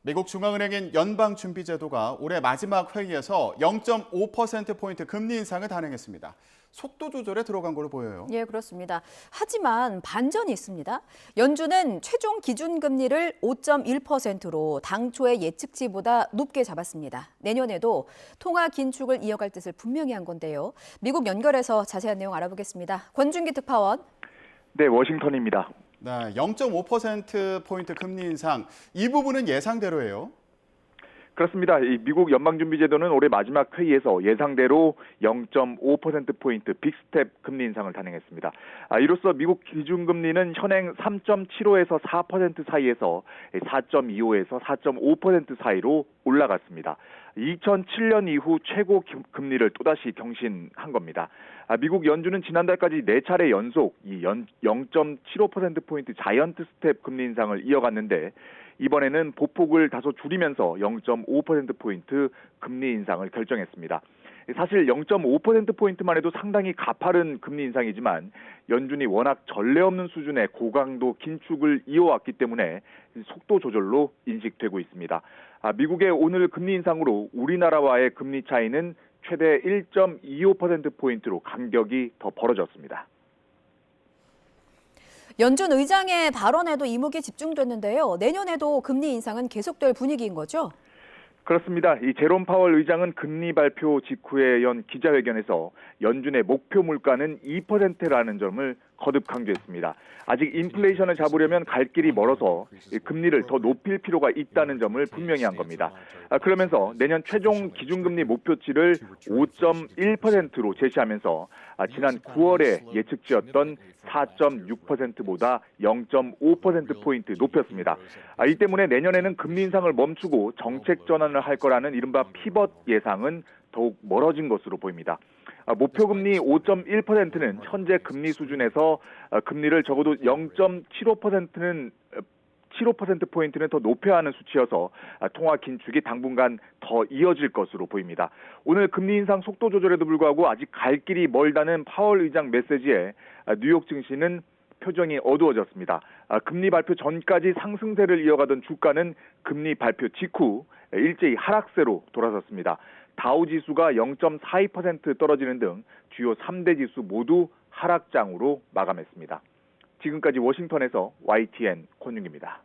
미국 중앙은행인 연방준비제도가 올해 마지막 회의에서 0.5%포인트 금리 인상을 단행했습니다. 속도 조절에 들어간 걸로 보여요. 예, 그렇습니다. 하지만 반전이 있습니다. 연준은 최종 기준금리를 5.1%로 당초의 예측치보다 높게 잡았습니다. 내년에도 통화 긴축을 이어갈 뜻을 분명히 한 건데요. 미국 연결해서 자세한 내용 알아보겠습니다. 권준기 특파원. 네, 워싱턴입니다. 네, 0.5%포인트 금리 인상, 이 부분은 예상대로예요. 그렇습니다. 미국 연방준비제도는 올해 마지막 회의에서 예상대로 0.5%포인트 빅스텝 금리 인상을 단행했습니다. 이로써 미국 기준금리는 현행 3.75에서 4% 사이에서 4.25에서 4.5% 사이로 올라갔습니다. 2007년 이후 최고 금리를 또다시 경신한 겁니다. 미국 연준은 지난달까지 4차례 연속 이 0.75%포인트 자이언트 스텝 금리 인상을 이어갔는데 이번에는 보폭을 다소 줄이면서 0.5%포인트 금리 인상을 결정했습니다. 사실 0.5%포인트만 해도 상당히 가파른 금리 인상이지만 연준이 워낙 전례 없는 수준의 고강도 긴축을 이어왔기 때문에 속도 조절로 인식되고 있습니다. 미국의 오늘 금리 인상으로 우리나라와의 금리 차이는 최대 1.25%포인트로 간격이 더 벌어졌습니다. 연준 의장의 발언에도 이목이 집중됐는데요. 내년에도 금리 인상은 계속될 분위기인 거죠? 그렇습니다. 이 제롬 파월 의장은 금리 발표 직후에 연 기자회견에서 연준의 목표 물가는 2%라는 점을 거듭 강조했습니다. 아직 인플레이션을 잡으려면 갈 길이 멀어서 금리를 더 높일 필요가 있다는 점을 분명히 한 겁니다. 그러면서 내년 최종 기준금리 목표치를 5.1%로 제시하면서 지난 9월에 예측치였던 4.6%보다 0.5%포인트 높였습니다. 이 때문에 내년에는 금리 인상을 멈추고 정책 전환을 할 거라는 이른바 피벗 예상은 더욱 멀어진 것으로 보입니다. 목표금리 5.1%는 현재 금리 수준에서 금리를 적어도 0.75%포인트는 더 높여야 하는 수치여서 통화 긴축이 당분간 더 이어질 것으로 보입니다. 오늘 금리 인상 속도 조절에도 불구하고 아직 갈 길이 멀다는 파월 의장 메시지에 뉴욕 증시는 표정이 어두워졌습니다. 금리 발표 전까지 상승세를 이어가던 주가는 금리 발표 직후 일제히 하락세로 돌아섰습니다. 다우지수가 0.42% 떨어지는 등 주요 3대 지수 모두 하락장으로 마감했습니다. 지금까지 워싱턴에서 YTN 권윤기입니다.